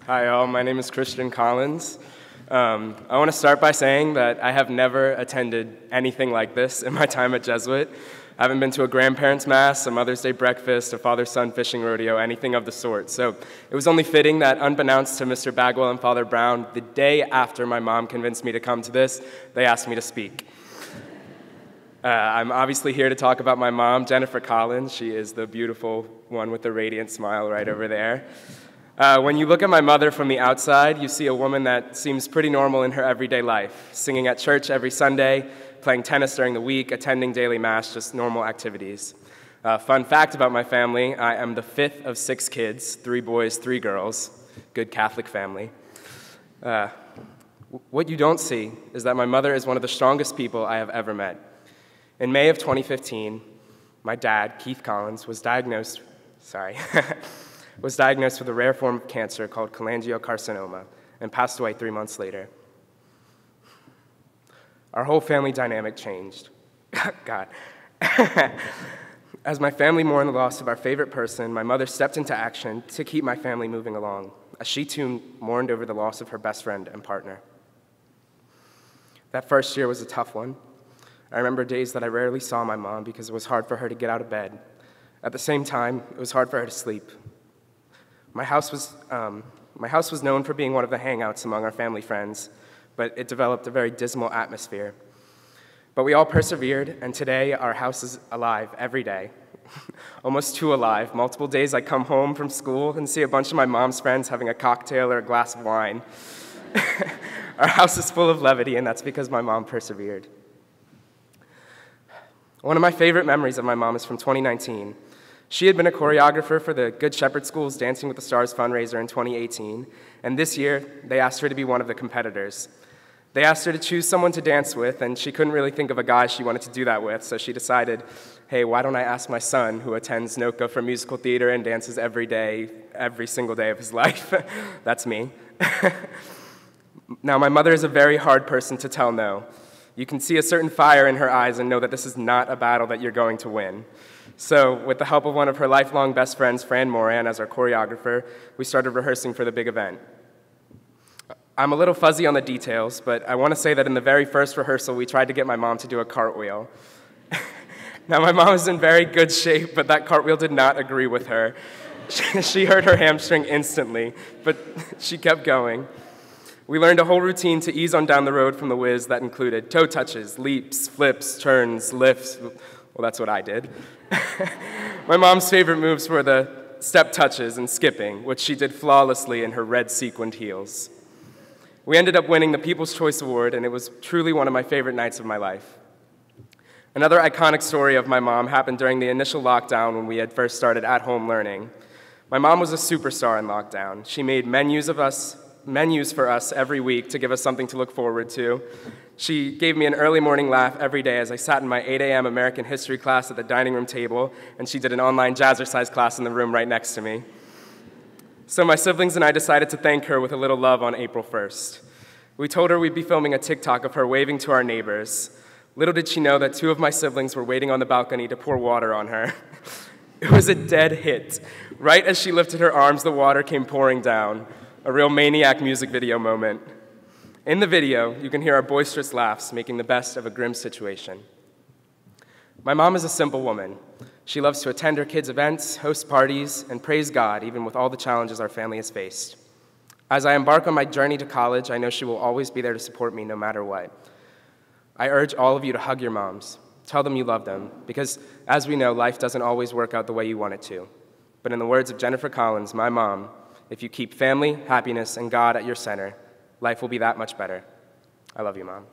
Hi all, my name is Christian Collins. I want to start by saying that I have never attended anything like this in my time at Jesuit. I haven't been to a grandparents' mass, a Mother's Day breakfast, a father-son fishing rodeo, anything of the sort. So it was only fitting that unbeknownst to Mr. Bagwell and Father Brown, the day after my mom convinced me to come to this, they asked me to speak. I'm obviously here to talk about my mom, Jennifer Collins. She is the beautiful one with the radiant smile right over there. When you look at my mother from the outside, you see a woman that seems pretty normal in her everyday life, singing at church every Sunday, playing tennis during the week, attending daily mass, just normal activities. Fun fact about my family, I am the fifth of 6 kids, 3 boys, 3 girls, good Catholic family. What you don't see is that my mother is one of the strongest people I have ever met. In May of 2015, my dad, Keith Collins, was diagnosed with a rare form of cancer called cholangiocarcinoma and passed away 3 months later. Our whole family dynamic changed. God. As my family mourned the loss of our favorite person, my mother stepped into action to keep my family moving along, as she too mourned over the loss of her best friend and partner. That first year was a tough one. I remember days that I rarely saw my mom because it was hard for her to get out of bed. At the same time, it was hard for her to sleep. My house was known for being one of the hangouts among our family friends, but it developed a very dismal atmosphere. But we all persevered, and today our house is alive every day. Almost too alive. Multiple days I come home from school and see a bunch of my mom's friends having a cocktail or a glass of wine. Our house is full of levity, and that's because my mom persevered. One of my favorite memories of my mom is from 2019. She had been a choreographer for the Good Shepherd School's Dancing with the Stars fundraiser in 2018, and this year, they asked her to be one of the competitors. They asked her to choose someone to dance with, and she couldn't really think of a guy she wanted to do that with, so she decided, hey, why don't I ask my son, who attends NOCA for musical theater and dances every day, every single day of his life. That's me. Now, my mother is a very hard person to tell no. You can see a certain fire in her eyes and know that this is not a battle that you're going to win. So, with the help of one of her lifelong best friends, Fran Moran, as our choreographer, we started rehearsing for the big event. I'm a little fuzzy on the details, but I want to say that in the very first rehearsal, we tried to get my mom to do a cartwheel. Now, my mom is in very good shape, but that cartwheel did not agree with her. She hurt her hamstring instantly, but she kept going. We learned a whole routine to ease on down the road from the whiz that included toe touches, leaps, flips, turns, lifts. Well, that's what I did. My mom's favorite moves were the step touches and skipping, which she did flawlessly in her red sequined heels. We ended up winning the People's Choice Award, and it was truly one of my favorite nights of my life. Another iconic story of my mom happened during the initial lockdown when we had first started at-home learning. My mom was a superstar in lockdown. She made menus for us every week to give us something to look forward to. She gave me an early morning laugh every day as I sat in my 8 a.m. American history class at the dining room table, and she did an online jazzercise class in the room right next to me. So my siblings and I decided to thank her with a little love on April 1st. We told her we'd be filming a TikTok of her waving to our neighbors. Little did she know that 2 of my siblings were waiting on the balcony to pour water on her. It was a dead hit. Right as she lifted her arms, the water came pouring down. A real Maniac music video moment. In the video, you can hear our boisterous laughs making the best of a grim situation. My mom is a simple woman. She loves to attend her kids' events, host parties, and praise God, even with all the challenges our family has faced. As I embark on my journey to college, I know she will always be there to support me no matter what. I urge all of you to hug your moms. Tell them you love them, because as we know, life doesn't always work out the way you want it to. But in the words of Jennifer Collins, my mom, if you keep family, happiness, and God at your center, life will be that much better. I love you, Mom.